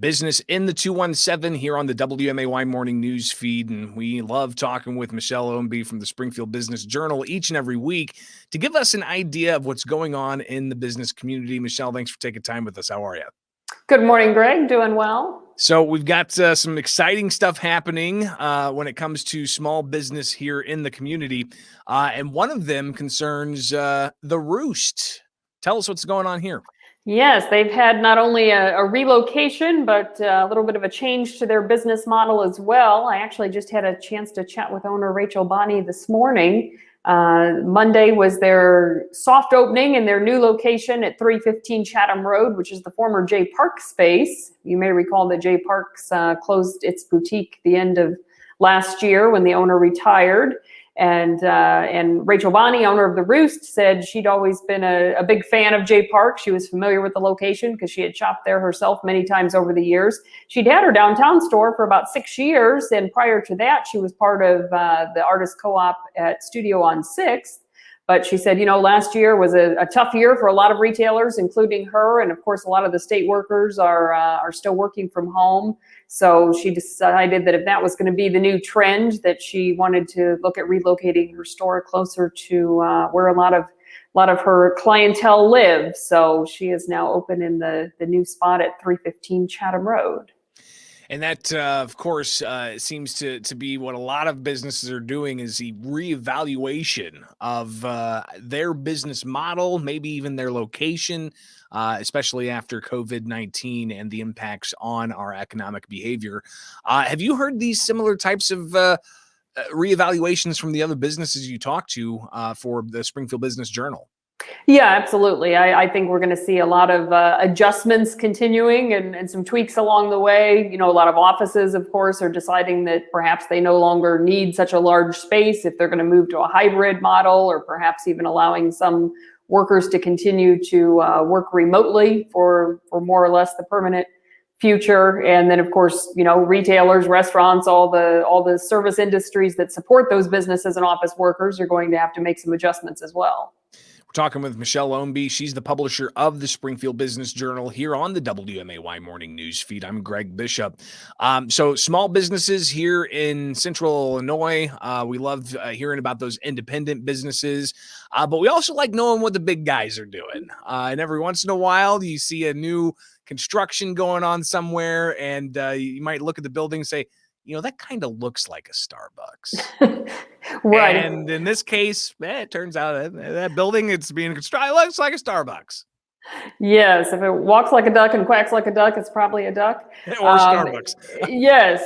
Business in the 217 here on the WMAY morning news feed. And we love talking with Michelle Ownbey from the Springfield Business Journal each and every week to give us an idea of what's going on in the business community. Michelle, thanks for taking time with us. How are you? Good morning, Greg. Doing well. So we've got some exciting stuff happening when it comes to small business here in the community. And one of them concerns the Roost. Tell us what's going on here. Yes, they've had not only a relocation, but a little bit of a change to their business model as well. I actually just had a chance to chat with owner Rachel Bonney this morning. Monday was their soft opening in their new location at 315 Chatham Road, which is the former J Park space. You may recall that J Park's closed its boutique the end of last year when the owner retired. And Rachel Bonney, owner of the Roost, said she'd always been a big fan of J Park. She was familiar with the location because she had shopped there herself many times over the years. She'd had her downtown store for about 6 years, and prior to that, she was part of the Artist Co-op at Studio on 6th. But she said, last year was a tough year for a lot of retailers, including her. And of course, a lot of the state workers are still working from home. So she decided that if that was going to be the new trend, that she wanted to look at relocating her store closer to where a lot of her clientele live. So she is now open in the new spot at 315 Chatham Road. And that, of course, seems to be what a lot of businesses are doing, is the reevaluation of their business model, maybe even their location, especially after COVID-19 and the impacts on our economic behavior. Have you heard these similar types of reevaluations from the other businesses you talk to for the Springfield Business Journal? Yeah, absolutely. I think we're going to see a lot of adjustments continuing and some tweaks along the way. A lot of offices, of course, are deciding that perhaps they no longer need such a large space if they're going to move to a hybrid model, or perhaps even allowing some workers to continue to work remotely for more or less the permanent future. And then, of course, retailers, restaurants, all the service industries that support those businesses and office workers are going to have to make some adjustments as well. Talking with Michelle Ownbey. She's the publisher of the Springfield Business Journal here on the WMAY morning news feed. I'm Greg Bishop. So small businesses here in Central Illinois, we love hearing about those independent businesses, but we also like knowing what the big guys are doing. And every once in a while, you see a new construction going on somewhere, and you might look at the building and say, that kind of looks like a Starbucks. Right. And in this case, it turns out that building, it's being constructed, looks like a Starbucks. Yes, if it walks like a duck and quacks like a duck, it's probably a duck. Or Starbucks. Yes.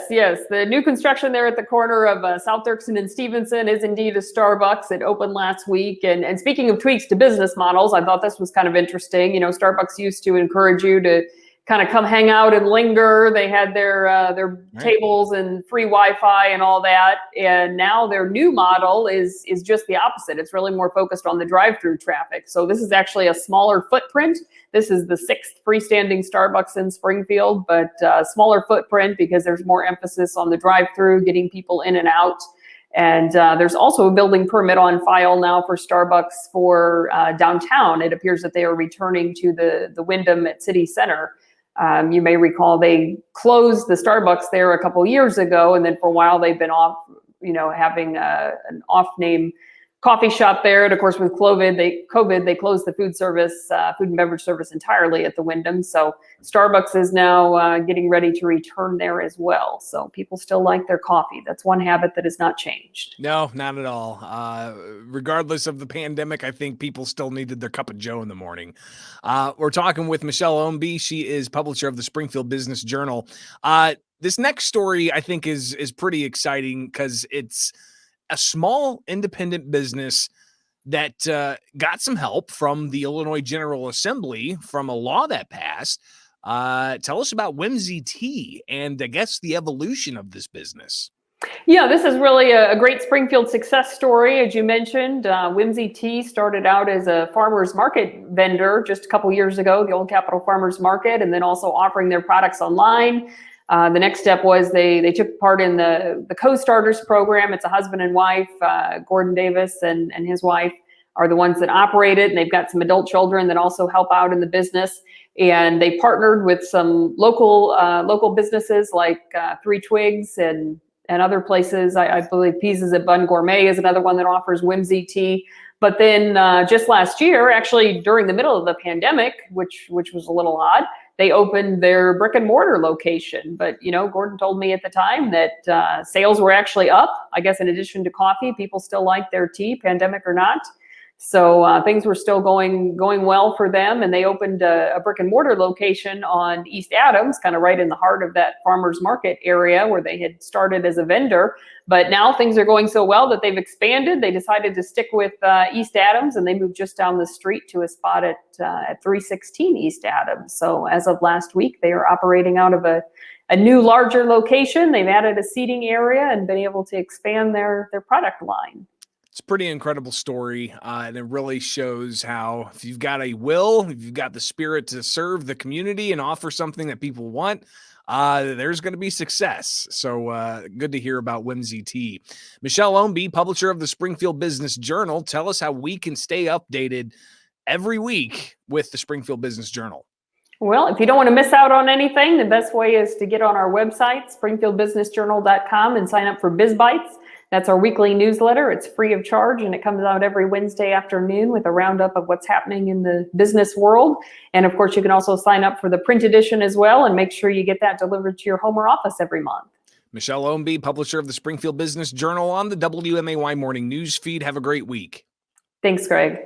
The new construction there at the corner of South Dirksen and Stevenson is indeed a Starbucks. It opened last week. And speaking of tweaks to business models, I thought this was kind of interesting. Starbucks used to encourage you to kind of come hang out and linger. They had their right. tables and free Wi-Fi and all that. And now their new model is just the opposite. It's really more focused on the drive-through traffic. So this is actually a smaller footprint. This is the 6th freestanding Starbucks in Springfield, but smaller footprint because there's more emphasis on the drive-through, getting people in and out. And there's also a building permit on file now for Starbucks for downtown. It appears that they are returning to the Wyndham at City Center. You may recall they closed the Starbucks there a couple years ago, and then for a while they've been off, having an off-name coffee shop there. And of course, with COVID, they closed the food and beverage service entirely at the Wyndham. So Starbucks is now getting ready to return there as well. So people still like their coffee. That's one habit that has not changed. No, not at all. Regardless of the pandemic, I think people still needed their cup of joe in the morning. We're talking with Michelle Ownbey. She is publisher of the Springfield Business Journal. This next story, I think, is pretty exciting because it's a small independent business that got some help from the Illinois General Assembly from a law that passed. Tell us about Whimsy Tea and, I guess, the evolution of this business. Yeah, this is really a great Springfield success story. As you mentioned, Whimsy Tea started out as a farmer's market vendor just a couple years ago, the Old Capitol Farmers Market, and then also offering their products online. The next step was they took part in the Co-Starters program. It's a husband and wife, Gordon Davis and his wife, are the ones that operate it, and they've got some adult children that also help out in the business. And they partnered with some local businesses like Three Twigs and other places. I believe Pieces at Bun Gourmet is another one that offers Whimsy Tea. But then just last year, actually during the middle of the pandemic, which was a little odd, they opened their brick and mortar location. But, Gordon told me at the time that sales were actually up. I guess in addition to coffee, people still like their tea, pandemic or not. So things were still going well for them, and they opened a brick and mortar location on East Adams, kind of right in the heart of that farmers market area where they had started as a vendor. But now things are going so well that they've expanded. They decided to stick with East Adams, and they moved just down the street to a spot at 316 East Adams. So as of last week, they are operating out of a new, larger location. They've added a seating area and been able to expand their product line. It's a pretty incredible story, and it really shows how if you've got a will, if you've got the spirit to serve the community and offer something that people want, there's going to be success. So good to hear about Whimsy Tea. Michelle Ownbey, publisher of the Springfield Business Journal, tell us how we can stay updated every week with the Springfield Business Journal. Well, if you don't want to miss out on anything, the best way is to get on our website, springfieldbusinessjournal.com, and sign up for Biz Bites. That's our weekly newsletter. It's free of charge, and it comes out every Wednesday afternoon with a roundup of what's happening in the business world. And of course, you can also sign up for the print edition as well, and make sure you get that delivered to your home or office every month. Michelle Ownbey, publisher of the Springfield Business Journal, on the WMAY Morning News Feed. Have a great week. Thanks, Greg.